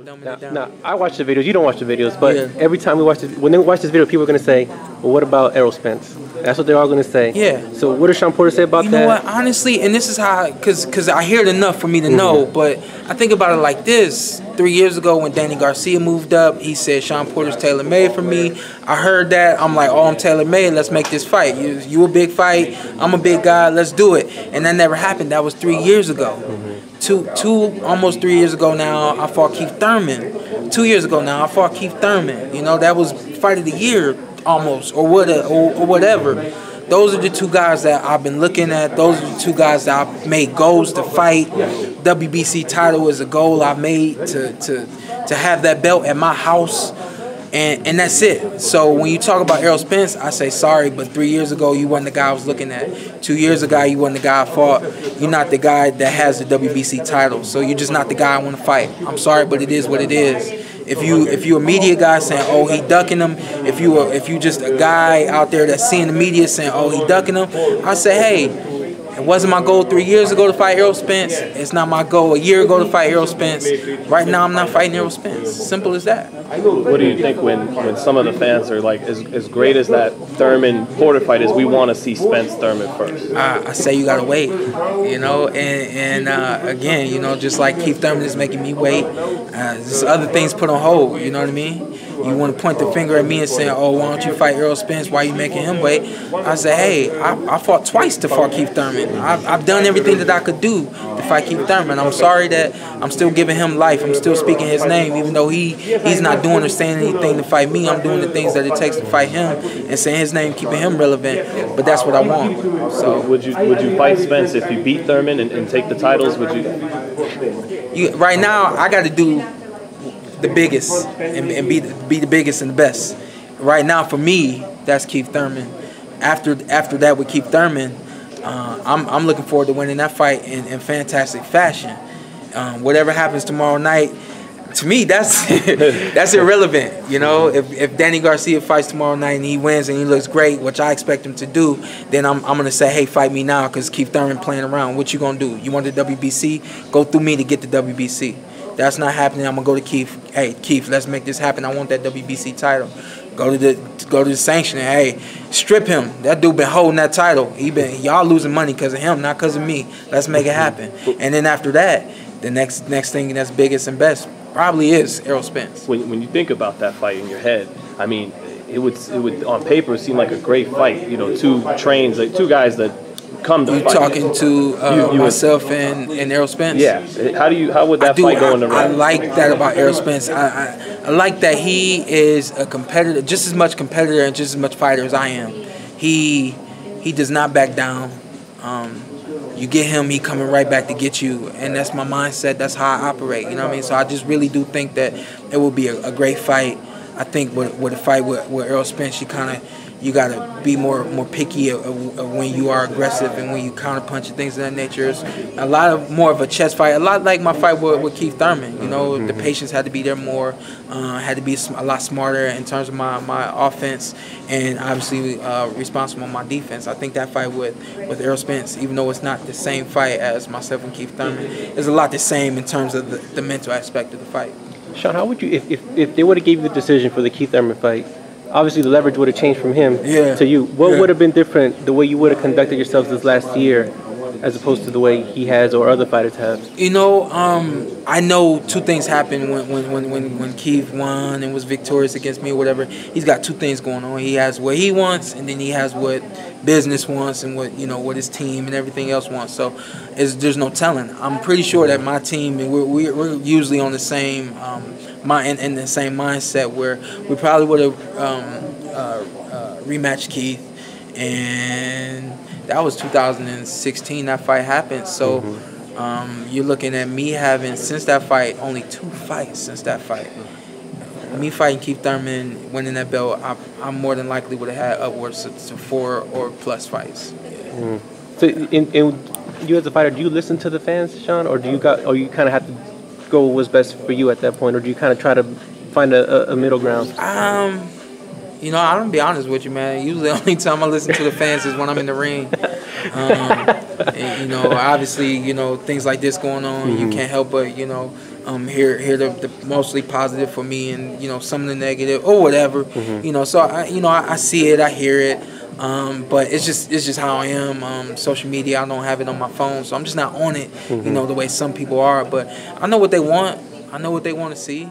dumbing it down. Now, I watch the videos. You don't watch the videos, but Yeah. every time we watch this, when they watch this video, people are going to say, well, what about Errol Spence? That's what they're all going to say. Yeah. So what does Shawn Porter say about that? You know what? Honestly, and this is how, because I hear it enough for me to know, but I think about it like this. 3 years ago when Danny Garcia moved up, he said, Shawn Porter's tailor-made for me. I heard that. I'm like, oh, I'm tailor-made. Let's make this fight. You a big fight. I'm a big guy. Let's do it. And that never happened. That was 3 years ago. Almost 3 years ago now, I fought Keith Thurman. 2 years ago now, I fought Keith Thurman. You know, that was fight of the year almost, or whatever. Those are the two guys that I've been looking at. Those are the two guys that I've made goals to fight. WBC title is a goal I made to have that belt at my house. And that's it. So when you talk about Errol Spence, I say sorry, but 3 years ago you wasn't the guy I was looking at. 2 years ago you wasn't the guy I fought. You're not the guy that has the WBC title. So you're just not the guy I want to fight. I'm sorry, but it is what it is. If you a media guy saying, oh, he ducking him, if you just a guy out there that's seeing the media saying, oh, he ducking him, I say, hey, it wasn't my goal 3 years ago to fight Errol Spence. It's not my goal a year ago to fight Errol Spence. Right now, I'm not fighting Errol Spence. Simple as that. What do you think when some of the fans are like, as great as that Thurman-Porter fight is, we want to see Spence-Thurman first? I say you got to wait, you know, and again, you know, just like Keith Thurman is making me wait, there's other things put on hold, you know what I mean? You want to point the finger at me and say, oh, why don't you fight Errol Spence? Why are you making him wait? I say, hey, I fought twice to fight Keith Thurman. I've done everything that I could do to fight Keith Thurman. I'm sorry that I'm still giving him life. I'm still speaking his name, even though he's not doing or saying anything to fight me. I'm doing the things that it takes to fight him and saying his name, keeping him relevant. But that's what I want. So would you fight Spence if you beat Thurman and take the titles? Would you? Right now, I got to do the biggest and be the biggest and the best. Right now, for me, that's Keith Thurman. After that with Keith Thurman, I'm looking forward to winning that fight in fantastic fashion. Whatever happens tomorrow night, to me, that's that's irrelevant. You know, if Danny Garcia fights tomorrow night and he wins and he looks great, which I expect him to do, then I'm gonna say, hey, fight me now, because Keith Thurman playing around. What you gonna do? You want the WBC? Go through me to get the WBC. That's not happening. I'm gonna go to Keith. Hey, Keith, let's make this happen. I want that WBC title. Go to the sanctioning. Hey, strip him. That dude been holding that title. Y'all losing money because of him, not because of me. Let's make it happen. And then after that, the next thing that's biggest and best probably is Errol Spence. When you think about that fight in your head, I mean, it would on paper seem like a great fight. You know, two guys that come to you fight. Talking to myself and Errol Spence? Yeah. How would that fight go in the round? I like that about Errol Spence. I like that he is a competitor, just as much competitor and just as much fighter as I am. He does not back down. You get him, he coming right back to get you, and that's my mindset. That's how I operate. You know what I mean? So I just really do think that it will be a great fight. I think with a fight with Errol Spence, you gotta be more picky of when you are aggressive and when you counterpunch and things of that nature. It's a lot more of a chest fight. A lot like my fight with Keith Thurman. You know, the patience had to be there more. Had to be a lot smarter in terms of my offense, and obviously responsible on my defense. I think that fight with Errol Spence, even though it's not the same fight as myself and Keith Thurman, is a lot the same in terms of the mental aspect of the fight. Shawn, how would you, if they would have gave you the decision for the Keith Thurman fight, obviously the leverage would have changed from him to you. What would have been different the way you would have conducted yourselves this last year as opposed to the way he has or other fighters have? You know, I know two things happened when Keith won and was victorious against me or whatever. He's got two things going on. He has what he wants, and then he has what business wants and what his team and everything else wants. So there's no telling. I'm pretty sure that my team, we're usually on the same in the same mindset where we probably would have rematched Keith, and that was 2016. That fight happened. So you're looking at me having, since that fight, only 2 fights since that fight. Me fighting Keith Thurman, winning that belt, I more than likely would have had upwards to 4 or plus fights. So, in you as a fighter, do you listen to the fans, Shawn, or you kind of have to go with what's best for you at that point, or do you kind of try to find a middle ground? You know, I'm gonna be honest with you, man. Usually, the only time I listen to the fans is when I'm in the ring. And, you know, obviously, you know, things like this going on, you can't help but, you know, hear the mostly positive for me, and you know, some of the negative or whatever. You know, so I see it, I hear it. But it's just how I am. Social media, I don't have it on my phone, so I'm just not on it. You know, the way some people are. But I know what they want. I know what they want to see.